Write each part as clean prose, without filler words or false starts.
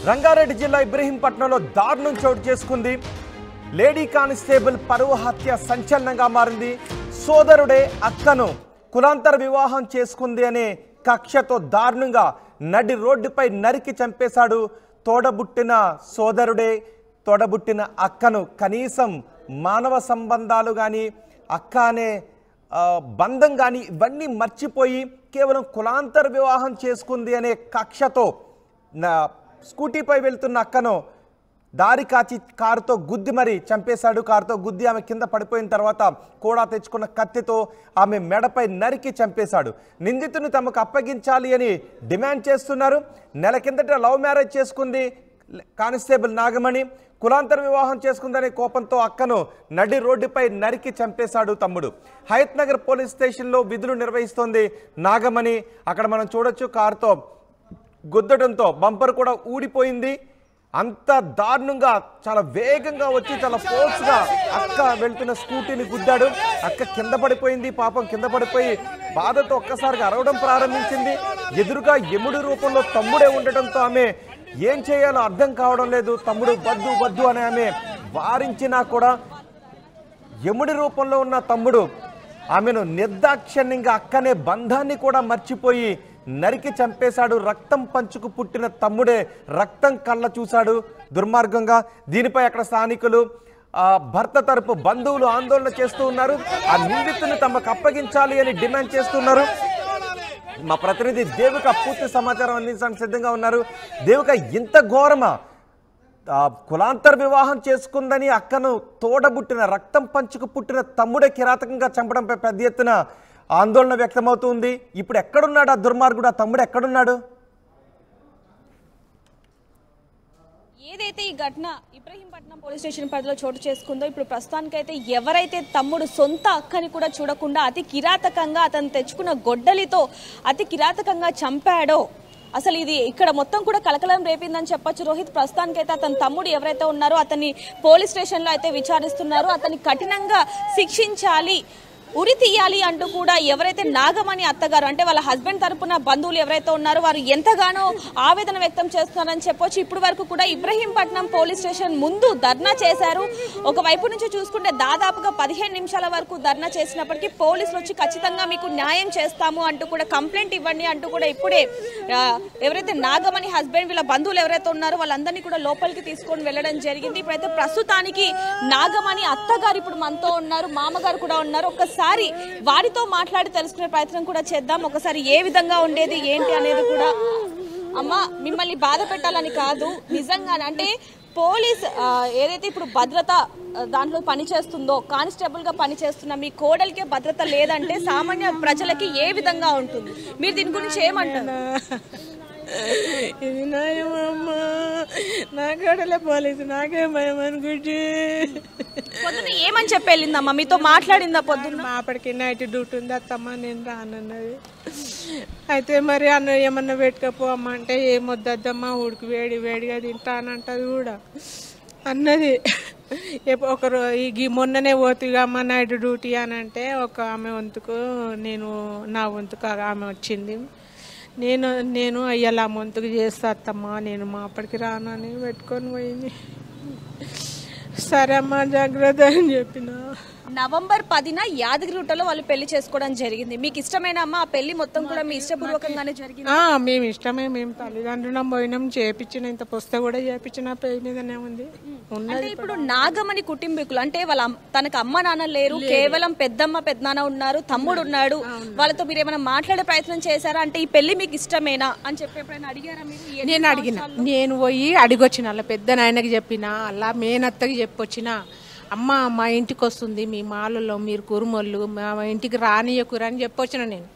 రంగారెడ్డి జిల్లా ఇబ్రహీంపట్నంలో దారుణం చోటు చేసుకుంది. లేడీ కానిస్టేబుల్ పరువు హత్య సంచలనంగా మారింది. సోదరుడే అక్కను కులాంతర వివాహం చేసుకుంది అనే కక్షతో దారుణంగా నడి రోడ్డుపై నరికి చంపేశాడు. తోడబుట్టిన సోదరుడే తోడబుట్టిన అక్కను కనీసం మానవ సంబంధాలు కానీ అక్క అనే బంధం కానీ ఇవన్నీ మర్చిపోయి కేవలం కులాంతర వివాహం చేసుకుంది అనే కక్షతో స్కూటీపై వెళ్తున్న అక్కను దారి కాచి కారుతో గుద్ది మరి చంపేశాడు. కారుతో గుద్ది ఆమె కింద పడిపోయిన తర్వాత కూడా తెచ్చుకున్న కత్తితో ఆమె మెడపై నరికి చంపేశాడు. నిందితుని తమకు అప్పగించాలి అని డిమాండ్ చేస్తున్నారు. నెల కిందట లవ్ మ్యారేజ్ చేసుకుంది కానిస్టేబుల్ నాగమణి. కులాంతర వివాహం చేసుకుందనే కోపంతో అక్కను నడి రోడ్డుపై నరికి చంపేశాడు తమ్ముడు. హయత్ నగర్ పోలీస్ స్టేషన్లో విధులు నిర్వహిస్తోంది నాగమణి. అక్కడ మనం చూడొచ్చు కారుతో గుద్దడంతో బంపర్ కూడా ఊడిపోయింది. అంత దారుణంగా చాలా వేగంగా వచ్చి చాలా ఫోర్స్గా అక్క వెళ్తున్న స్కూటీని గుద్దాడు. అక్క కింద పడిపోయింది. పాపం కింద పడిపోయి బాధతో ఒక్కసారిగా అరవడం ప్రారంభించింది. ఎదురుగా యముడి రూపంలో తమ్ముడే ఉండటంతో ఆమె ఏం చేయాలో అర్థం కావడం లేదు. తమ్ముడు వద్దు వద్దు అని ఆమె వారించినా కూడా యముడి రూపంలో ఉన్న తమ్ముడు ఆమెను నిర్దాక్షిణ్యంగా అక్కనే బంధాన్ని కూడా మర్చిపోయి నరికి చంపేశాడు. రక్తం పంచుకు పుట్టిన తమ్ముడే రక్తం కళ్ళ చూశాడు దుర్మార్గంగా. దీనిపై అక్కడ స్థానికులు భర్త తరపు బంధువులు ఆందోళన చేస్తూ ఉన్నారు. ఆ నిందితుని తమకు అప్పగించాలి అని డిమాండ్ చేస్తున్నారు. మా ప్రతినిధి దేవిక పూర్తి సమాచారం అందించడానికి సిద్ధంగా ఉన్నారు. దేవిక, ఇంత ఘోరమా? కులాంతర వివాహం చేసుకుందని అక్కను తోడబుట్టిన రక్తం పంచుకు పుట్టిన తమ్ముడే కిరాతకంగా చంపడంపై పెద్ద ఎత్తున ఆందోళన వ్యక్తమవుతుంది. ఇప్పుడు ఎక్కడున్నాడు ఆ దుర్మార్గుడు? ఆ తమ్ముడు ఎక్కడున్నాడు? ఏదైతే ఈ ఘటన ఇబ్రహీంపట్నం పోలీస్ స్టేషన్ పరిధిలో చోటు చేసుకుందో ఇప్పుడు ప్రస్తుతానికైతే ఎవరైతే తమ్ముడు సొంత అక్కని కూడా చూడకుండా అతి కిరాతకంగా అతను తెచ్చుకున్న గొడ్డలితో అతి కిరాతకంగా చంపాడో, అసలు ఇది ఇక్కడ మొత్తం కూడా కలకలం రేపిందని చెప్పొచ్చు రోహిత్. ప్రస్తుతానికైతే అతని తమ్ముడు ఎవరైతే ఉన్నారో అతన్ని పోలీస్ స్టేషన్లో అయితే విచారిస్తున్నారు. అతన్ని కఠినంగా శిక్షించాలి, ఉరి తీయాలి అంటూ కూడా ఎవరైతే నాగమణి అత్తగారు అంటే వాళ్ళ హస్బెండ్ తరపున బంధువులు ఎవరైతే ఉన్నారో వారు ఎంతగానో ఆవేదన వ్యక్తం చేస్తున్నారని చెప్పొచ్చు. ఇప్పటి వరకు కూడా ఇబ్రహీంపట్నం పోలీస్ స్టేషన్ ముందు ధర్నా చేశారు. ఒకవైపు నుంచి చూసుకుంటే దాదాపుగా 15 నిమిషాల వరకు ధర్నా చేసినప్పటికీ పోలీసులు వచ్చి ఖచ్చితంగా మీకు న్యాయం చేస్తాము అంటూ కూడా కంప్లైంట్ ఇవ్వండి అంటూ కూడా ఇప్పుడే ఎవరైతే నాగమణి హస్బెండ్ వీళ్ళ బంధువులు ఎవరైతే ఉన్నారో వాళ్ళందరినీ కూడా లోపలికి తీసుకొని వెళ్ళడం జరిగింది. ఇప్పుడైతే ప్రస్తుతానికి నాగమణి అత్తగారు ఇప్పుడు మనతో ఉన్నారు, మామగారు కూడా ఉన్నారు. ఒకసారి వారితో మాట్లాడి తెలుసుకునే ప్రయత్నం కూడా చేద్దాం. ఒకసారి ఏ విధంగా ఉండేది ఏంటి అనేది కూడా. అమ్మ, మిమ్మల్ని బాధ పెట్టాలని కాదు, నిజంగా అంటే పోలీస్ ఏదైతే ఇప్పుడు భద్రత దాంట్లో పనిచేస్తుందో కానిస్టేబుల్ గా పనిచేస్తున్న మీ కోడలికే భద్రత లేదంటే సామాన్య ప్రజలకి ఏ విధంగా ఉంటుంది? మీరు దీని గురించి ఏమంటారు? ఇది నాయమమ్మా, నా గడలే పోలీసు, నాకే భయం అనుకుంటే. పొద్దున్న ఏమని చెప్పి వెళ్ళిందమ్మా? మీతో మాట్లాడిందా పొద్దున్న? మాపడికి నైట్ డ్యూటీ ఉంది అత్తమ్మ, నేను రానన్నది. అయితే మరి అన్న ఏమన్నా పెట్టుకపోమ్మా అంటే ఏమొద్దమ్మా, ఉడికి వేడి వేడిగా తింటానంటది కూడా అన్నది. ఒకరు ఈ మొన్ననే పోతుగా అమ్మ నైట్ డ్యూటీ అని అంటే ఒక ఆమె వంతుకు నేను నా వంతుకు ఆమె వచ్చింది. నేను అయ్యాల వంతుకు చేస్తా అత్తమ్మా, నేను మా అప్పటికి రానని పెట్టుకొని పోయింది. సరే అమ్మా జాగ్రత్త అని చెప్పిన. నవంబర్ 10న యాదగిరిగుట్టలో వాళ్ళు పెళ్లి చేసుకోవడం జరిగింది. మీకు ఇష్టమైన అమ్మ ఆ పెళ్లి మొత్తం కూడా మీ ఇష్టపూర్వకంగానే జరిగింది? మేము ఇష్టమే, మేము తల్లిదండ్రులం పోయినాం, చేపించిన ఇంత పుస్తకం కూడా చేపించిన పేరు మీదనే ఉంది. అంటే ఇప్పుడు నాగమణి కుటుంబీకులు అంటే వాళ్ళ తనకు అమ్మ నాన్న లేరు, కేవలం పెద్దమ్మ పెద్దనాన్న ఉన్నారు, తమ్ముడు ఉన్నాడు. వాళ్ళతో మీరు ఏమైనా మాట్లాడే ప్రయత్నం చేశారా? అంటే ఈ పెళ్లి మీకు ఇష్టమేనా అని చెప్పి ఎప్పుడైనా అడిగారా మీరు? నేను అడిగిన, నేను పోయి అడిగొచ్చిన, అలా పెద్ద నాయనకి చెప్పిన, అలా మేనత్తకి చెప్పొచ్చిన, అమ్మ మా ఇంటికి వస్తుంది మీ మాలలో, మీరు కురుమోళ్ళు మా ఇంటికి రానియకురు అని చెప్పొచ్చిన నేను.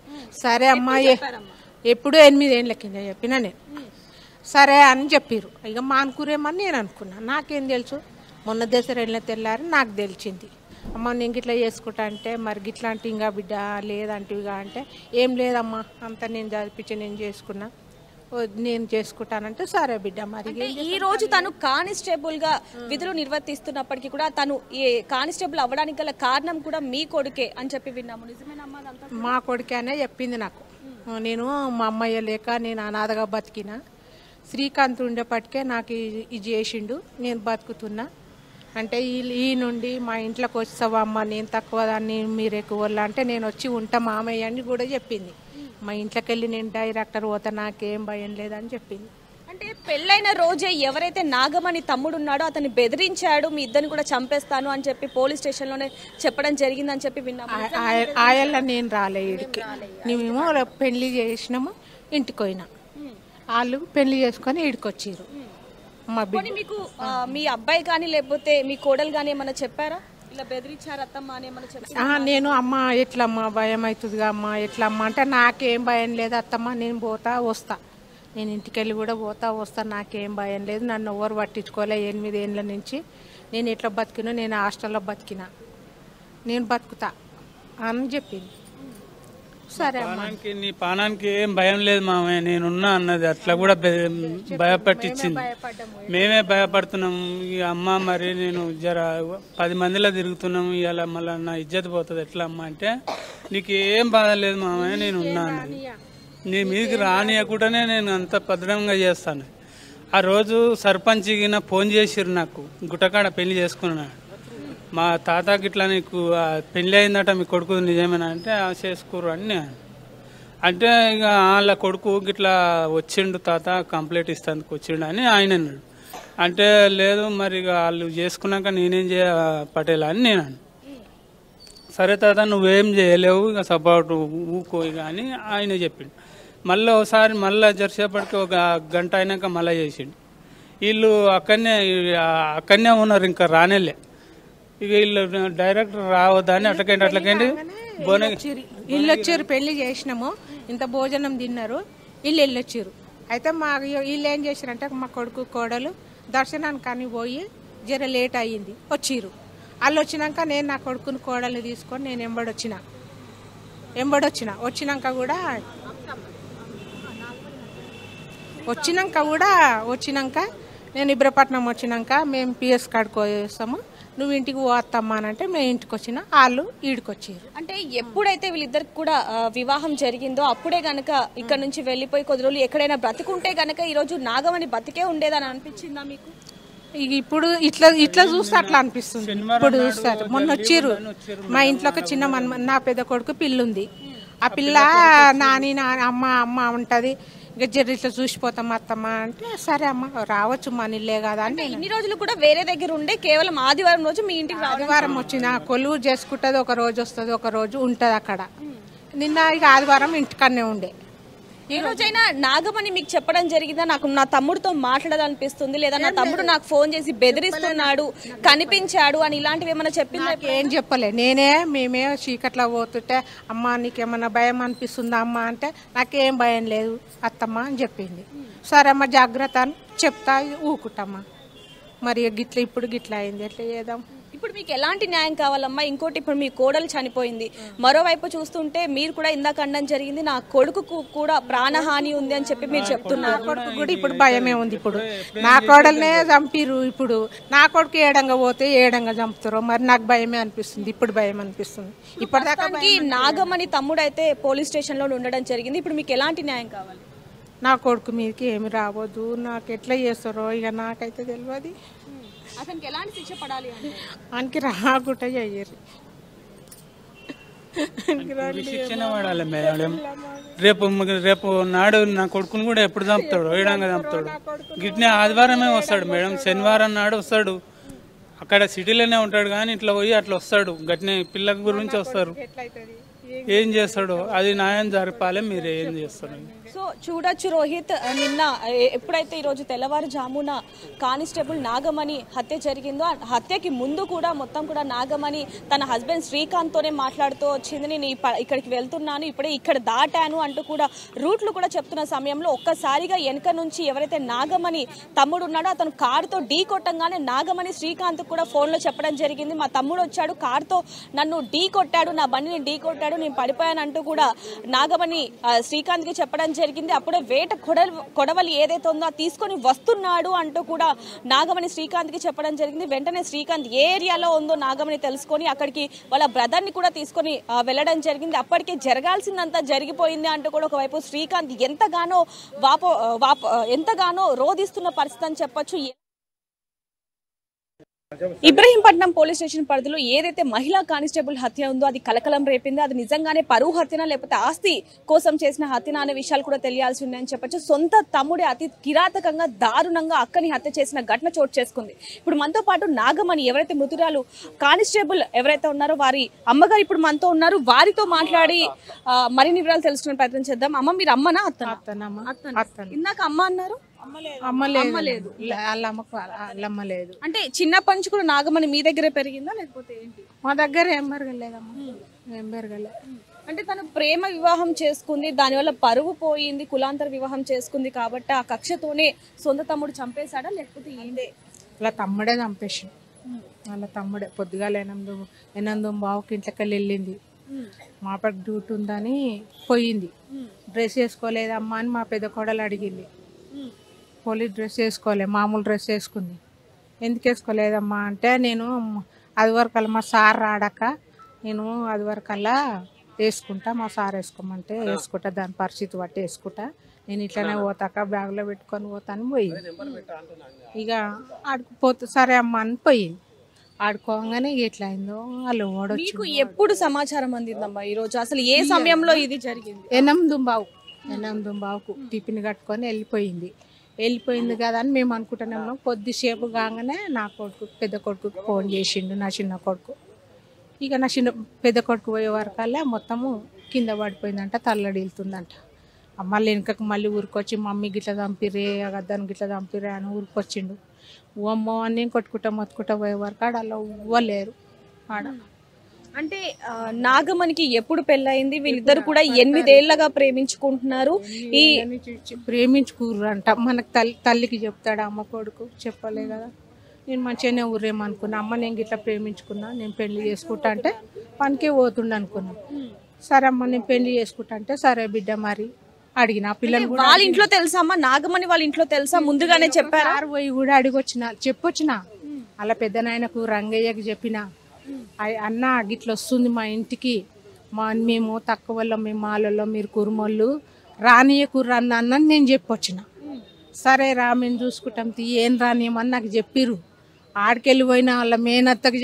సరే అమ్మా, ఎప్పుడూ 8 ఏళ్ళ కింద చెప్పిన నేను. సరే అని చెప్పారు. ఇక మానుకురేమని నేను అనుకున్నా, నాకేం తెలుసు. మొన్న దసరా తెల్లారి నాకు తెలిసింది. అమ్మ నేను గిట్లా చేసుకుంటా అంటే మరి గిట్లాంటి ఇంకా బిడ్డ లేదంటివిగా అంటే ఏం లేదమ్మా, అంతా నేను చదివించి నేను చేసుకున్నా, నేను చేసుకుంటానంటే సరే బిడ్డ. మరి ఈ రోజు తను కానిస్టేబుల్ గా విధులు నిర్వర్తిస్తున్నప్పటికీ కూడా తను ఈ కానిస్టేబుల్ అవ్వడానికి గల కారణం కూడా మీ కొడుకే అని చెప్పి విన్నాము. నిజమేనమ్మా? మా కొడుకే అనే చెప్పింది నాకు. నేను మా అమ్మయ్య లేక నేను అనాథగా బతికిన, శ్రీకాంత్ ఉండేపటికే నాకు ఇది చేసిండు, నేను బతుకుతున్నా అంటే ఈ నుండి మా ఇంట్లోకి వస్తావమ్మ, నేను తక్కువ దాన్ని మీరు ఎక్కువ అంటే నేను వచ్చి ఉంటా మామయ్య అని కూడా చెప్పింది. మా ఇంట్లోకి వెళ్ళి నేను డైరెక్టర్ పోతా, నాకేం భయం లేదని చెప్పింది. అంటే పెళ్ళైన రోజే ఎవరైతే నాగమణి తమ్ముడు ఉన్నాడో అతన్ని బెదిరించాడు, మీ ఇద్దరిని కూడా చంపేస్తాను అని చెప్పి పోలీస్ స్టేషన్లోనే చెప్పడం జరిగిందని చెప్పి విన్నాము. ఆయల్ల నేను రాలే ఇడికి, మేమేమో పెళ్లి చేసినాము, ఇంటికి పోయినా. వాళ్ళు పెళ్లి చేసుకొని ఇడికొచ్చారు. మీకు మీ అబ్బాయి కానీ లేకపోతే మీ కోడలు కానీ ఏమన్నా చెప్పారా, ఇలా బెదిరించారు అత్తమ్మ అని ఏమన్నా చెప్పారా? నేను అమ్మ ఎట్లమ్మా భయం అవుతుందిగా అమ్మ ఎట్లమ్మా అంటే నాకేం భయం లేదు అత్తమ్మ, నేను పోతా వస్తా, నేను ఇంటికి వెళ్ళి కూడా పోతా వస్తా, నాకేం భయం లేదు, నన్ను ఎవరు పట్టించుకోలే 8 ఏళ్ళ నుంచి. నేను ఎట్లా బతికినా, నేను హాస్టల్లో బతికినా, నేను బతుకుతా అని చెప్పింది. సరే ప్రాణానికి నీ ప్రాణానికి ఏం భయం లేదు మామయ్య, నేనున్నా అన్నది. అట్లా కూడా భయపట్టించింది. మేమే భయపడుతున్నాము. ఇక అమ్మ మరి నేను జర 10 మందిలో తిరుగుతున్నాము, ఇవాళ మళ్ళీ నా ఇజ్జత్ పోతుంది ఎట్లా అమ్మ అంటే, నీకు ఏం బాధ లేదు మామయ్య, నేను ఉన్నా అన్నది. నీ మీదకి రానియకుండానే నేను అంత భద్రంగా చేస్తాను. ఆ రోజు సర్పంచ్ ఫోన్ చేసిర్రు నాకు, గుట్టకాడ పెళ్లి చేసుకున్నాను. మా తాతకి ఇట్లా నీకు పెళ్ళి అయిందట, మీ కొడుకు నిజమేనా అంటే చేసుకోరు అని అంటే, ఇక వాళ్ళ కొడుకు ఇట్లా వచ్చిండు తాత కంప్లైంట్ ఇస్తానికి వచ్చిండు అని ఆయన అన్నాడు. అంటే లేదు మరి ఇక వాళ్ళు చేసుకున్నాక నేనేం చేయ పటేలా అని నేను అన్నాను. సరే తాత నువ్వేం చేయలేవు, ఇక సపోర్ట్ ఊకో ఇక అని ఆయన చెప్పిండు. మళ్ళీ ఒకసారి మళ్ళీ జరసేపటికి ఒక గంట అయినాక మళ్ళీ చేసిండు. వీళ్ళు అక్కడనే ఉన్నారు, ఇంకా రానేలే. ఇక వీళ్ళు డైరెక్టర్ రావద్దని అట్లకండి ఇల్లు వచ్చారు, పెళ్లి చేసినాము, ఇంత భోజనం తిన్నారు, వీళ్ళు వెళ్ళొచ్చారు. అయితే మా వీళ్ళు ఏం చేశారంటే మా కొడుకు కోడలు దర్శనానికి కానీ పోయి జర లేట్ అయ్యింది, వచ్చిర్రు. వాళ్ళు వచ్చినాక నేను నా కొడుకుని కోడల్ని తీసుకొని నేను ఎంబడొచ్చిన వచ్చినాక నేను ఇబ్రపట్నం వచ్చినాక మేము పిఎస్ కాడికి వేస్తాము, నువ్వు ఇంటికి పోతామ్మా అని అంటే మేము ఇంటికి వచ్చిన వాళ్ళు ఈడికొచ్చారు. అంటే ఎప్పుడైతే వీళ్ళిద్దరికి కూడా వివాహం జరిగిందో అప్పుడే గనక ఇక్కడ నుంచి వెళ్ళిపోయి కొద్ది రోజులు ఎక్కడైనా బ్రతికుంటే గనక ఈ రోజు నాగమణి బతికే ఉండేదని అనిపించిందా మీకు? ఇప్పుడు ఇట్లా చూస్తే అట్లా అనిపిస్తుంది. ఇప్పుడు చూస్తారు మొన్న వచ్చిర్రు మా ఇంట్లో ఒక చిన్న నా పెద్ద కొడుకు పిల్లుంది, ఆ పిల్ల నాని అమ్మ ఉంటది, ఇక జర ఇట్లా చూసిపోతాం అత్తమ్మ అంటే సరే అమ్మ రావచ్చు మన ఇల్లే కదా అని. ఇన్ని రోజులు కూడా వేరే దగ్గర ఉండే కేవలం ఆదివారం రోజు మీ ఇంటికి ఆదివారం వచ్చిన కొలువు చేసుకుంటది, ఒక రోజు వస్తుంది, ఒక రోజు ఉంటది అక్కడ. నిన్న ఇక ఆదివారం ఇంటికన్నే ఉండే. ఈ రోజైనా నాగమణి మీకు చెప్పడం జరిగిందా, నాకు నా తమ్ముడితో మాట్లాడాలనిపిస్తుంది, లేదా నా తమ్ముడు నాకు ఫోన్ చేసి బెదిరిస్తున్నాడు, కనిపించాడు అని ఇలాంటివి ఏమైనా చెప్పిందా? ఏం చెప్పలే. మేమే చీకట్లో పోతుంటే అమ్మ నీకేమన్నా భయం అనిపిస్తుందా అమ్మ అంటే నాకేం భయం లేదు అత్తమ్మ అని చెప్పింది. సరే అమ్మ జాగ్రత్త అని చెప్తా ఊకుంటమ్మా. మరి ఇప్పుడు గిట్లా అయింది, ఎట్లా చేద్దాం? ఇప్పుడు మీకు ఎలాంటి న్యాయం కావాలమ్మా? ఇంకోటి ఇప్పుడు మీ కోడలు చనిపోయింది, మరోవైపు చూస్తుంటే మీరు కూడా ఇందాక అనడం జరిగింది నా కొడుకుకు కూడా ప్రాణహాని ఉంది అని చెప్పి మీరు చెప్తున్నారు. కొడుకు కూడా ఇప్పుడు భయమే ఉంది. ఇప్పుడు నా కోడలనే చంపిరు, ఇప్పుడు నా కొడుకు ఏడంగా పోతే ఏడంగా చంపుతారు, మరి నాకు భయమే అనిపిస్తుంది, ఇప్పుడు భయం అనిపిస్తుంది. ఇప్పటిదాకా నాగమణి తమ్ముడు అయితే పోలీస్ స్టేషన్ లో ఉండడం జరిగింది, ఇప్పుడు మీకు ఎలాంటి న్యాయం కావాలి? నా కొడుకు మీదకి ఏమి రావద్దు, నాకు ఎట్లా చేస్తారో ఇక నాకైతే తెలియదు. అతనికి ఎలాంటి శిక్ష పడాలి? ఆయనకి రాకుండా చెయ్యరు, శిక్షణ పడాలి మేడం. రేపు నాడు నా కొడుకుని కూడా ఎప్పుడు చంపుతాడు, ఏడంగా చంపుతాడు. గిట్నే ఆదివారమే వస్తాడు మేడం, శనివారం నాడు వస్తాడు. అక్కడ సిటీలోనే ఉంటాడు కానీ ఇట్లా పోయి అట్లా వస్తాడు. గట్నే పిల్ల గురించి వస్తారు, ఏం చేస్తాడు అది న్యాయం జరపాలి. మీరు ఏం చేస్తారు? సో చూడొచ్చు రోహిత్, నిన్న ఎప్పుడైతే ఈరోజు తెల్లవారుజామున కానిస్టేబుల్ నాగమణి హత్య జరిగిందో, హత్యకి ముందు కూడా మొత్తం కూడా నాగమణి తన హస్బెండ్ శ్రీకాంత్తోనే మాట్లాడుతూ వచ్చింది, నేను ఇక్కడికి వెళ్తున్నాను, ఇప్పుడే ఇక్కడ దాటాను అంటూ కూడా రూట్లు కూడా చెప్తున్న సమయంలో ఒక్కసారిగా వెనక నుంచి ఎవరైతే నాగమణి తమ్ముడు ఉన్నాడో అతను కారుతో ఢీ కొట్టంగానే నాగమణి శ్రీకాంత్ కూడా ఫోన్లో చెప్పడం జరిగింది, మా తమ్ముడు వచ్చాడు కారుతో నన్ను ఢీ కొట్టాడు, నా బండిని ఢీ కొట్టాడు, నేను పడిపోయానంటూ కూడా నాగమణి శ్రీకాంత్కి చెప్పడం జరిగింది. అప్పుడే వేట కొడవలి ఏదైతే ఉందో అది తీసుకొని వస్తున్నాడు అంటూ కూడా నాగమణి శ్రీకాంత్కి చెప్పడం జరిగింది. వెంటనే శ్రీకాంత్ ఏ ఏరియాలో ఉందో నాగమణి తెలుసుకొని అక్కడికి వాళ్ళ బ్రదర్ని కూడా తీసుకొని వెళ్ళడం జరిగింది. అప్పటికే జరగాల్సిందంతా జరిగిపోయింది అంటూ కూడా ఒకవైపు శ్రీకాంత్ ఎంతగానో రోధిస్తున్న పరిస్థితి అని చెప్పొచ్చు. ఇబ్రహీంపట్నం పోలీస్ స్టేషన్ పరిధిలో ఏదైతే మహిళా కానిస్టేబుల్ హత్య ఉందో అది కలకలం రేపింది. అది నిజంగానే పరువు హత్యనా లేకపోతే ఆస్తి కోసం చేసిన హత్యనా అనే విషయాలు కూడా తెలియాల్సి ఉన్నాయని చెప్పొచ్చు. సొంత తమ్ముడే అతి కిరాతకంగా దారుణంగా అక్కని హత్య చేసిన ఘటన చోటు చేసుకుంది. ఇప్పుడు మనతో పాటు నాగమణి ఎవరైతే మృతురాలు కానిస్టేబుల్ ఎవరైతే ఉన్నారో వారి అమ్మగారు ఇప్పుడు మనతో ఉన్నారు. వారితో మాట్లాడి మరిన్ని వివరాలు తెలుసుకునే ప్రయత్నం చేద్దాం. అమ్మ, మీరు అమ్మనా అత్తనా? ఇందాక అమ్మ అన్నారు. అమ్మలేదు, అంటే చిన్నప్పటి నుంచి కూడా నాగమణి మీ దగ్గరే పెరిగిందా లేకపోతే ఏంటి? మా దగ్గర ఏం పెరగలేదమ్మా, ఏం పెరగలేదు. అంటే తను ప్రేమ వివాహం చేసుకుంది, దానివల్ల పరువు పోయింది, కులాంతర వివాహం చేసుకుంది కాబట్టి ఆ కక్షతోనే సొంత తమ్ముడు చంపేశాడా లేకపోతే ఏంటి? వాళ్ళ తమ్ముడే చంపేసి, వాళ్ళ తమ్ముడే పొద్దుగాల 8:30 ఇంట్లోకి వెళ్ళింది. మాపకి డ్యూటీ ఉందని పోయింది. డ్రెస్ వేసుకోలేదమ్మా అని మా పెద్ద కోడలు అడిగింది. పోలీస్ డ్రెస్ వేసుకోలే, మామూలు డ్రెస్ వేసుకుంది. ఎందుకు వేసుకోలేదమ్మా అంటే నేను అది వరకల్లా మా సార్ రాడాక నేను అది వరకల్లా వేసుకుంటా, మా సార్ వేసుకోమంటే వేసుకుంటా, దాని పరిస్థితి బట్టి వేసుకుంటా, నేను ఇట్లనే పోతాక బ్యాగ్లో పెట్టుకొని పోతాను పోయింది. ఇక ఆడుకుపోతే సరే అమ్మ అని పోయింది. ఆడుకోగానే ఎట్లా అయిందో వాళ్ళు మీకు ఎప్పుడు సమాచారం అందిందమ్మా ఈరోజు? అసలు ఏ సమయంలో ఇది జరిగింది? 8:15కు టిఫిన్ కట్టుకొని వెళ్ళిపోయింది కదా అని మేము అనుకుంటున్నాము. కొద్దిసేపు కాగానే నా కొడుకు పెద్ద కొడుకుకి ఫోన్ చేసిండు, నా చిన్న కొడుకు. ఇక నా పెద్ద కొడుకు పోయే వరకల్లా మొత్తము కింద పడిపోయిందంట, తల్లడిల్తుందంట. మళ్ళీ వెనుకకు మళ్ళీ ఊరికొచ్చి మమ్మీ గిట్ల చంపిరే, దాన్ని గిట్ల చంపిరే అని ఊరికొచ్చిండు. అమ్మో అని మొత్తుకుంటా పోయే వరకు ఆడ అలా ఇవ్వలేరు ఆడ. అంటే నాగమణికి ఎప్పుడు పెళ్ళయింది? వీళ్ళిద్దరు కూడా 8 ఏళ్లగా ప్రేమించుకుంటున్నారు. ఈ ప్రేమించుకుర్రు అంట. మనకు తల్లికి చెప్తాడు అమ్మ కొడుకు చెప్పలే కదా. నేను మంచిగానే ఊరేమనుకున్నా, అమ్మ నేను గిట్లా ప్రేమించుకున్నా, నేను పెళ్లి చేసుకుంటా అంటే పనికే పోతుండ అనుకున్నా. సరే అమ్మ నేను పెళ్లి చేసుకుంటా అంటే సరే బిడ్డ మరి అడిగిన పిల్లలు కూడా. వాళ్ళ ఇంట్లో తెలుసా అమ్మ? నాగమణి వాళ్ళ ఇంట్లో తెలుసా? ముందుగానే చెప్పారు. పోయి కూడా చెప్పొచ్చిన అలా పెద్ద నాయనకు రంగయ్యకి చెప్పిన, అన్న గిట్ల వస్తుంది మా ఇంటికి, మేము తక్కువ వాళ్ళం, మేము మాలలో, మీరు కురుమోళ్ళు రానియకుర్రు అన్న నేను చెప్పొచ్చిన. సరే రా మేము చూసుకుంటాం ఏం రానియమని నాకు చెప్పిర్రు. ఆడికెళ్ళి పోయిన వాళ్ళ మేనత్తకి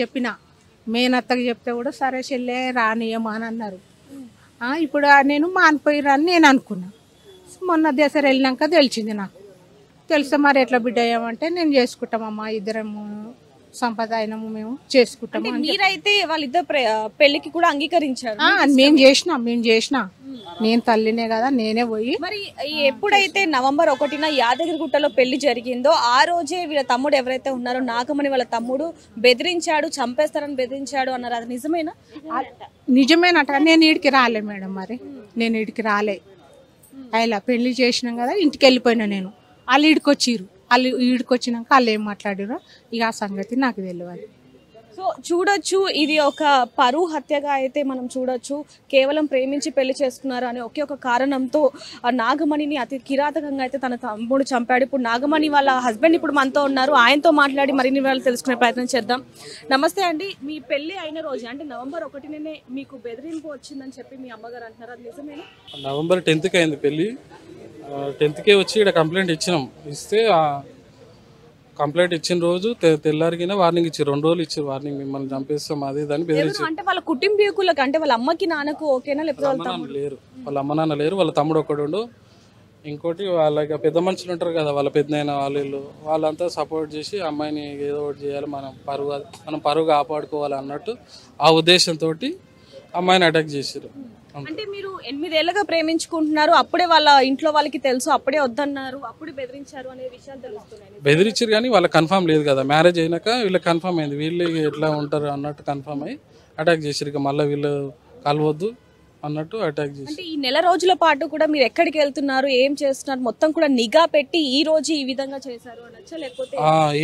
చెప్తే కూడా సరే చెల్లె రానియమా అని అన్నారు. ఇప్పుడు నేను మానిపోయిరని నేను అనుకున్నా. మొన్న దసరా వెళ్ళినాక తెలిసింది నాకు. తెలిస్తే మరి ఎట్లా బిడ్డ అయ్యామంటే నేను చేసుకుంటామమ్మా, ఇద్దరము సంప్రదాయము మేము చేసుకుంటాము. మీరైతే వాళ్ళిద్దరు పెళ్లికి కూడా అంగీకరించారు? మేము చేసిన నేను తల్లినే కదా, నేనే పోయి. మరి ఎప్పుడైతే నవంబర్ 1న యాదగిరిగుట్టలో పెళ్లి జరిగిందో ఆ రోజే వీళ్ళ తమ్ముడు ఎవరైతే ఉన్నారో నాగమణి వాళ్ళ తమ్ముడు బెదిరించాడు, చంపేస్తారని బెదిరించాడు అన్నారు. అది నిజమేనా? నిజమేనట. నేను ఈడికి రాలే మేడం, మరి నేను ఈడికి రాలే. అలా పెళ్లి చేసినాం కదా, ఇంటికి వెళ్ళిపోయినా నేను. వాళ్ళు ఈడికొచ్చిర్రు. వాళ్ళు ఈడికొచ్చినాక వాళ్ళు ఏం మాట్లాడారో ఇక ఆ సంగతి నాకు తెలియదు. సో చూడొచ్చు, ఇది ఒక పరువు హత్యగా అయితే మనం చూడొచ్చు. కేవలం ప్రేమించి పెళ్లి చేసుకున్నారు అనే ఒకే ఒక కారణంతో నాగమణిని అతి కిరాతకంగా అయితే తన తమ్ముడు చంపాడు. ఇప్పుడు నాగమణి వాళ్ళ హస్బెండ్ ఇప్పుడు మనతో ఉన్నారు, ఆయనతో మాట్లాడి మరిన్ని వివరాలు తెలుసుకునే ప్రయత్నం చేద్దాం. నమస్తే అండి, మీ పెళ్లి అయిన రోజు అంటే నవంబర్ 1నే మీకు బెదిరింపు వచ్చిందని చెప్పి మీ అమ్మగారు అంటున్నారు, అది నిజమేనా? నవంబర్ 10కి అయింది పెళ్లి. 10కే వచ్చి ఇక్కడ కంప్లైంట్ ఇచ్చినాం. ఇస్తే కంప్లైంట్ ఇచ్చిన రోజు తెల్లారికిన వార్నింగ్ ఇచ్చారు. 2 రోజులు ఇచ్చారు వార్నింగ్, మిమ్మల్ని చంపేస్తాం అది దాన్ని బెదిరించారు. అంటే వాళ్ళ కుటుంబీకులకు అంటే వాళ్ళ అమ్మకి నాన్నకు ఓకేనా లేకపోతే లేరు? వాళ్ళ అమ్మ నాన్న లేరు, వాళ్ళ తమ్ముడు ఒక్కడు. ఇంకోటి వాళ్ళ పెద్ద మనుషులు ఉంటారు కదా, వాళ్ళ పెద్దనైన వాళ్ళంతా సపోర్ట్ చేసి అమ్మాయిని ఏదో ఒకటి చేయాలి, మనం పరువు కాపాడుకోవాలి అన్నట్టు ఆ ఉద్దేశంతో అమ్మాయిని అటాక్ చేశారు. అంటే మీరు 8 ఏళ్లుగా ప్రేమించుకుంటున్నారు, అప్పుడే వాళ్ళ ఇంట్లో వాళ్ళకి తెలుసు, అప్పుడే వద్దన్నారు, అప్పుడే బెదిరించారు అనే విషయాలు తెలుస్తున్నాయి. బెదిరించారు కానీ వాళ్ళకి కన్ఫర్మ్ లేదు కదా. మ్యారేజ్ అయినాక వీళ్ళకి కన్ఫర్మ్ అయింది, వీళ్ళు ఎట్లా ఉంటారు అన్నట్టు కన్ఫర్మ్ అయ్యి అటాక్ చేశారు. ఇక మళ్ళీ వీళ్ళు కలవద్దు అన్నట్టు అటాక్ చేశారు. అంటే ఈ నెల రోజుల పాటు కూడా మీరు ఎక్కడికి వెళ్తున్నారు, ఏం చేస్తున్నారు, మొత్తం కూడా నిఘా పెట్టి ఈ రోజు ఈ విధంగా చేశారు అనొచ్చా లేకపోతే?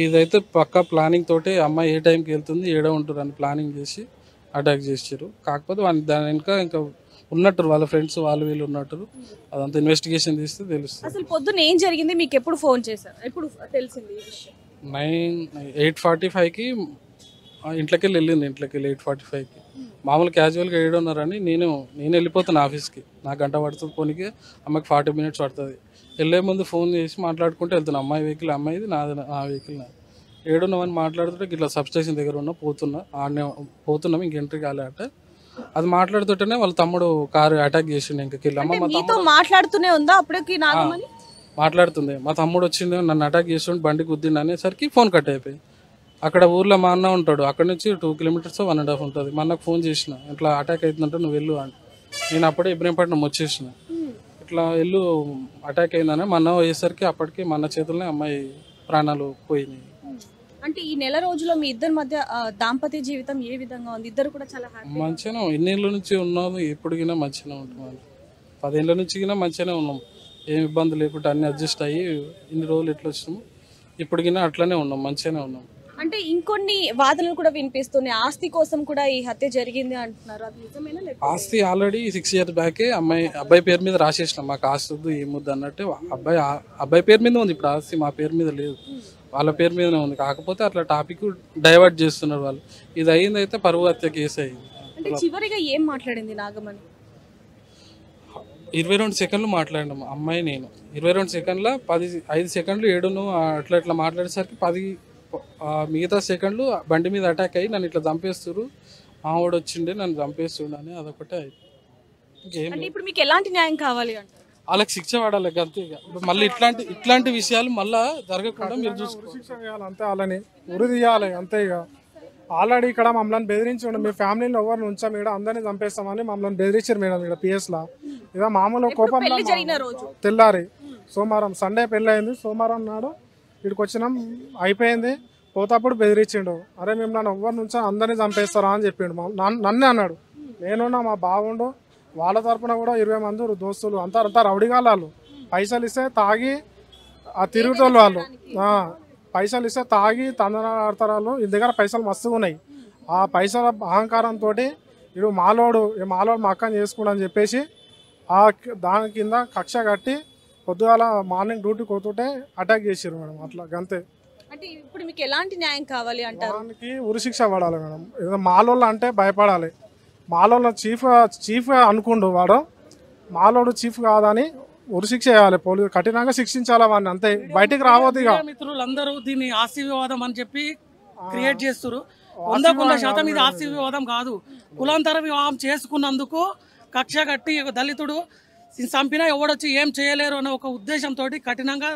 ఇదైతే పక్కా ప్లానింగ్ తోటి అమ్మాయి ఏ టైంకి వెళ్తుంది, ఏడో ఉంటారు అని ప్లానింగ్ చేసి అటాక్ చేశారు. కాకపోతే దాని వెనుక ఇంకా ఉన్నట్టు వాళ్ళ ఫ్రెండ్స్ వాళ్ళు వీళ్ళు ఉన్నట్టు. అదంతా ఇన్వెస్టిగేషన్ తీస్తే తెలుస్తుంది. అసలు పొద్దున్న ఏం జరిగింది, మీకు ఎప్పుడు ఫోన్ చేశారు, ఎప్పుడు తెలిసింది ఈ విషయం? 8:45కి ఇంట్లోకి వెళ్ళింది. 8:45కి మామూలు క్యాజువల్గా 7:30 అని నేను వెళ్ళిపోతాను ఆఫీస్కి. నాకు గంట పడుతుంది పోనీకి, అమ్మకి 40 minutes పడుతుంది. వెళ్ళే ముందు ఫోన్ చేసి మాట్లాడుకుంటూ వెళ్తాను. అమ్మాయి వెహికల్ అమ్మాయిది, నాది నా వెహికల్ నాది. 7:00 మాట్లాడుతుంటే ఇట్లా సబ్స్టేషన్ దగ్గర పోతున్నాం ఇంక ఎంట్రీ కాలే అంటే అది మాట్లాడుతుంటేనే వాళ్ళ తమ్ముడు కారు అటాక్ చేసిండు. ఇంక మీతో మాట్లాడుతూనే ఉందా అప్పటికి నాగమణి? మాట్లాడుతుంది. మా తమ్ముడు వచ్చిండు నన్ను అటాక్ చేస్తుండే బండి గుద్దిండు అనేసరికి ఫోన్ కట్ అయిపోయి. అక్కడ ఊర్లో మా అన్న ఉంటాడు, అక్కడ నుంచి 2 kilometers 1.5 ఉంటుంది. మా అన్నకు ఫోన్ చేసిన, ఇట్లా అటాక్ అవుతుందంటే నువ్వు వెళ్ళు అని. నేను అప్పుడే ఇబ్రహీంపట్నం వచ్చేసిన. ఇట్లా వెళ్ళు అటాక్ అయిందని మా అన్న పోయేసరికి అప్పటికి మా అన్న చేతుల్లోనే అమ్మాయి ప్రాణాలు పోయినాయి. అంటే ఈ నెల రోజుల్లో మీ ఇద్దరి మధ్య దాంపత్య జీవితం ఏ విధంగా ఉంది? ఇద్దరు కూడా చాలా మంచిగానే, ఇన్నేళ్ళ నుంచి ఉన్నాము, ఎప్పుడుగినా మంచిగానే ఉంటాం. 10 ఏళ్ళ నుంచి మంచిగానే ఉన్నాం, ఏం ఇబ్బంది లేకుండా అన్ని అడ్జస్ట్ అయ్యి ఇన్ని రోజులు ఎట్లా వచ్చినాము ఇప్పటికినా అట్లానే ఉన్నాం, మంచిగానే ఉన్నాం. అంటే ఇంకొన్ని వాదనలు కూడా వినిపిస్తున్నాయి, ఆస్తి కోసం కూడా ఈ హత్య జరిగింది అంటున్నారు, అది నిజమేనా? ఆస్తి ఆల్రెడీ 6 years బ్యాకే అబ్బాయి పేరు మీద రాసేసినాం. మాకు ఆస్తి వద్దు ఏమొద్దు అన్నట్టు అబ్బాయి పేరు మీద ఉంది. ఇప్పుడు ఆస్తి మా పేరు మీద లేదు, వాళ్ళ పేరు మీదనే ఉంది. కాకపోతే అట్లా టాపిక్ డైవర్ట్ చేస్తున్నారు వాళ్ళు. ఇది అయిందైతే పరువు హత్య కేసు అయింది. అంటే చివరిగా ఏం మాట్లాడింది నాగమణి? 22 seconds మాట్లాడినాము అమ్మాయి నేను. 22 seconds 5 seconds 7 అట్లా మాట్లాడేసరికి 10 మిగతా సెకండ్లు బండి మీద అటాక్ అయ్యి నన్ను ఇట్లా చంపేస్తారు, మావాడు వచ్చిండే నన్ను చంపేస్తుండ అని అదొకటే అయింది. ఇప్పుడు మీకు ఎలాంటి న్యాయం కావాలి అంటే వాళ్ళకి శిక్ష పడాలి అంతే. మళ్ళీ ఇట్లాంటి విషయాలు మళ్ళా జరగకుండా మీరు చూసుకోవాలి. శిక్ష చేయాలి అంతే, వాళ్ళని ఉరి తీయాలి అంతే. ఇక ఆల్రెడీ ఇక్కడ మమ్మల్ని బెదిరించి ఉండే, మీ ఫ్యామిలీలో ఎవరిని ఉంచాం ఇక్కడ అందరినీ చంపేస్తామని మమ్మల్ని బెదిరించారు మేడం ఇక్కడ PS లా. ఇక మామూలు కోపం తెల్లారి సోమవారం సండే పెళ్ళి అయింది, సోమవారం నాడు ఇక్కడికి వచ్చినాం, అయిపోయింది. పోతాప్పుడు బెదిరించిండు, అరే మేము నన్ను ఎవరి నుంచో అందరినీ చంపేస్తారా అని చెప్పిండు. నన్నే అన్నాడు. నేనున్నా మా బాగుండు, వాళ్ళ తరపున కూడా 20 మంది దోస్తులు అంతా రౌడీగాళ్ళు. పైసలు ఇస్తే తాగి ఆ తిరుగుతోళ్ళు వాళ్ళు, పైసలు ఇస్తే తాగి తందనాడతారు వాళ్ళు. ఈ దగ్గర పైసలు మస్తుగా ఉన్నాయి. ఆ పైసల అహంకారంతో ఇడు మాలోడు మా అక్కని చేసుకుని అని చెప్పేసి దాని కింద కక్ష కట్టి పొద్దుగాల మార్నింగ్ డ్యూటీకి పోతుంటే అటాక్ చేసారు మేడం. అట్లా గంతే. అంటే ఇప్పుడు మీకు ఎలాంటి న్యాయం కావాలి అంటారు? దానికి ఉరిశిక్ష పడాలి మేడం. ఏదో మాలోళ్ళు అంటే భయపడాలి. మాలోళ్ళ చీఫ్ అనుకుండు వాడు, మాలోడు చీఫ్ కాదని ఉరిశిక్ష చేయాలి. పోలీసు కఠినంగా శిక్షించాలి వాడిని అంతే, బయటికి రావద్దు. ఇక మిత్రులందరూ దీన్ని ఆస్తి వివాదం అని చెప్పి క్రియేట్ చేస్తారు. 100% ఇది ఆస్తి వివాదం కాదు. కులాంతర వివాహం చేసుకున్నందుకు కక్ష కట్టి దళితుడు చంపినా ఎవడొచ్చి ఏం చేయలేరు అనే ఒక ఉద్దేశంతో కఠినంగా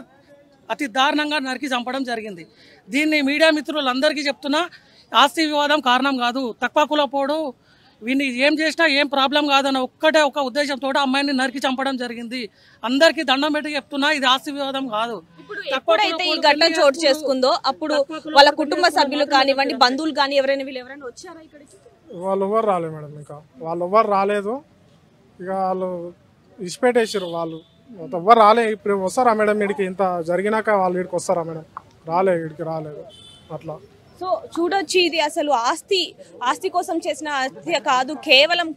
అతి దారుణంగా నరికి చంపడం జరిగింది. దీన్ని మీడియా మిత్రులందరికీ చెప్తున్నా, ఆస్తి వివాదం కారణం కాదు. తక్కువ కులపోడు వీడిని ఏం చేసినా ఏం ప్రాబ్లం కాదన్న ఒక ఉద్దేశంతో అమ్మాయిని నరికి చంపడం జరిగింది. అందరికీ దండం పెట్టి చెప్తున్నా, ఇది ఆస్తి వివాదం కాదు. ఎప్పుడైతే ఈ ఘటన చోటు చేసుకుందో అప్పుడు వాళ్ళ కుటుంబ సభ్యులు కానివ్వండి, బంధువులు కానీ ఎవరైనా వచ్చారా ఇక్కడికి? వాళ్ళు ఎవరు రాలేదు మేడం. ఇంకా వాళ్ళు ఎవరు రాలేదు. ఇక వాళ్ళు ఇచ్చిపెట్టేసారు. వాళ్ళు ఎవ్వరు రాలే. ఇప్పుడు వస్తారా మేడం ఇక్కడికి? ఇంత జరిగినాక వాళ్ళు ఇక్కడికి వస్తారా మేడం? ఇక్కడికి రాలేదు. అట్లా సో చూడొచ్చు, ఇది అసలు ఆస్తి కోసం చేసిన హత్య కాదు, కేవలం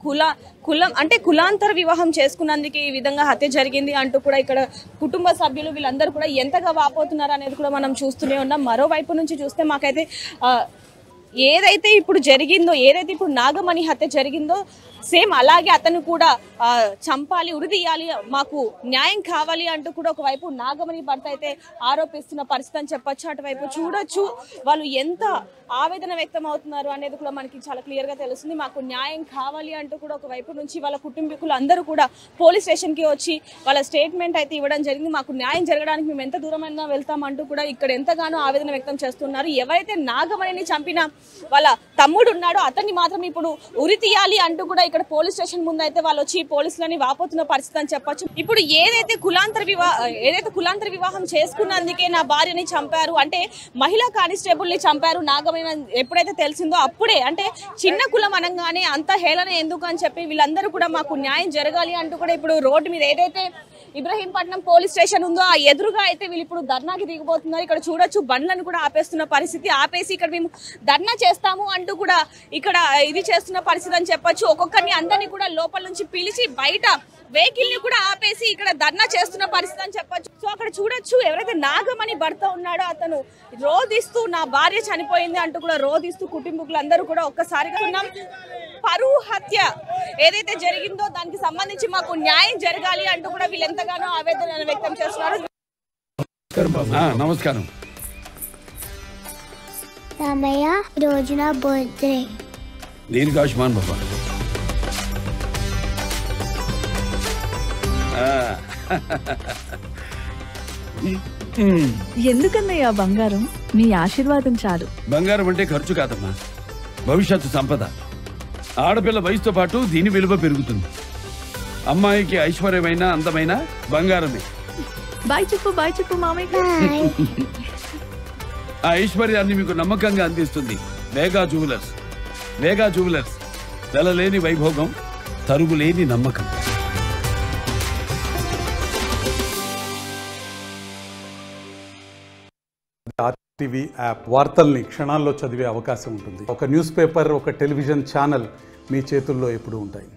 కులం అంటే కులాంతర వివాహం చేసుకున్నందుకు ఈ విధంగా హత్య జరిగింది అంటూ కూడా ఇక్కడ కుటుంబ సభ్యులు వీళ్ళందరూ కూడా ఎంతగా వాపోతున్నారు అనేది కూడా మనం చూస్తూనే ఉన్నాం. మరోవైపు నుంచి చూస్తే మాకైతే ఏదైతే ఇప్పుడు జరిగిందో, ఏదైతే ఇప్పుడు నాగమణి హత్య జరిగిందో సేమ్ అలాగే అతను కూడా చంపాలి, ఉరిదీయాలి, మాకు న్యాయం కావాలి అంటూ కూడా ఒకవైపు నాగమణి భర్త అయితే ఆరోపిస్తున్న పరిస్థితి అని చెప్పొచ్చు. అటువైపు చూడొచ్చు వాళ్ళు ఎంత ఆవేదన వ్యక్తం అవుతున్నారు అనేది కూడా మనకి చాలా క్లియర్గా తెలుస్తుంది. మాకు న్యాయం కావాలి అంటూ కూడా ఒకవైపు నుంచి వాళ్ళ కుటుంబీకులు అందరూ కూడా పోలీస్ స్టేషన్కి వచ్చి వాళ్ళ స్టేట్మెంట్ అయితే ఇవ్వడం జరిగింది. మాకు న్యాయం జరగడానికి మేము ఎంత దూరమైనా వెళ్తామంటూ కూడా ఇక్కడ ఎంతగానో ఆవేదన వ్యక్తం చేస్తున్నారు. ఎవరైతే నాగమణిని చంపిన వాళ్ళ తమ్ముడు ఉన్నాడో అతన్ని మాత్రం ఇప్పుడు ఉరి తీయాలి అంటూ కూడా ఇక్కడ పోలీస్ స్టేషన్ ముందు అయితే వాళ్ళు వచ్చి పోలీసులని వాపోతున్న పరిస్థితి అని చెప్పొచ్చు. ఇప్పుడు ఏదైతే కులాంతర వివాహం చేసుకున్నందుకే నా భార్యని చంపారు అంటే మహిళా కానిస్టేబుల్ ని చంపారు నాగమణి ఎప్పుడైతే తెలిసిందో అప్పుడే అంటే చిన్న కులం అనగానే అంత హేళన ఎందుకు అని చెప్పి వీళ్ళందరూ కూడా మాకు న్యాయం జరగాలి అంటూ కూడా ఇప్పుడు రోడ్డు మీద ఏదైతే ఇబ్రహీంపట్నం పోలీస్ స్టేషన్ ఉందో ఆ ఎదురుగా అయితే వీళ్ళు ఇప్పుడు ధర్నాకి దిగబోతున్నారు. ఇక్కడ చూడొచ్చు బండ్లను కూడా ఆపేస్తున్న పరిస్థితి. ఆపేసి ఇక్కడ మేము ధర్నా చేస్తాము అంటూ కూడా ఇక్కడ ఇది చేస్తున్న పరిస్థితి అని చెప్పొచ్చు. ఒక్కొక్కరిని అందరినీ కూడా లోపల నుంచి పిలిచి బయట వెహికల్ ని కూడా ఆపేసి ఇక్కడ ధర్నా చేస్తున్న పరిస్థితి అని చెప్పొచ్చు. సో అక్కడ చూడొచ్చు ఎవరైతే నాగమణి భర్త ఉన్నాడో అతను రోధిస్తూ నా భార్య చనిపోయింది అంటూ కూడా రోధిస్తూ కుటుంబీకులందరూ కూడా ఒక్కసారిగా ఉన్నాం. పరువు హత్య ఏదైతే జరిగిందో దానికి సంబంధించి మాకు న్యాయం జరగాలి అంటూ కూడా వీళ్ళు ఎంతగానో ఆవేదన వ్యక్తం చేస్తున్నారు. నమస్కారం. రోజున బర్త్డే దీర్ఘాయుష్మాన్ బాబా. ఎందుకన్నయ్యా బంగారం? నీ ఆశీర్వాదం చాలు. బంగారం అంటే ఖర్చు కాదమ్మా, భవిష్యత్తు సంపద. ఆడపిల్ల వయసుతో పాటు దీని విలువ పెరుగుతుంది. అమ్మాయికి ఐశ్వర్యమైన అందమైన బంగారమే. బాయ్ చెప్పు మామయ్య. ఆ ఐశ్వర్యాన్ని మీకు నమ్మకంగా అందిస్తుంది వేగా జ్యువెలర్స్. వేగా జ్యువెలర్స్, వెలలేని వైభోగం, తరుగులేని నమ్మకం. ఆర్టీవీ యాప్ వార్తల్ని క్షణాల్లో చదివే అవకాశం ఉంటుంది. ఒక న్యూస్ పేపర్, ఒక టెలివిజన్ ఛానల్ మీ చేతుల్లో ఎప్పుడూ ఉంటాయి.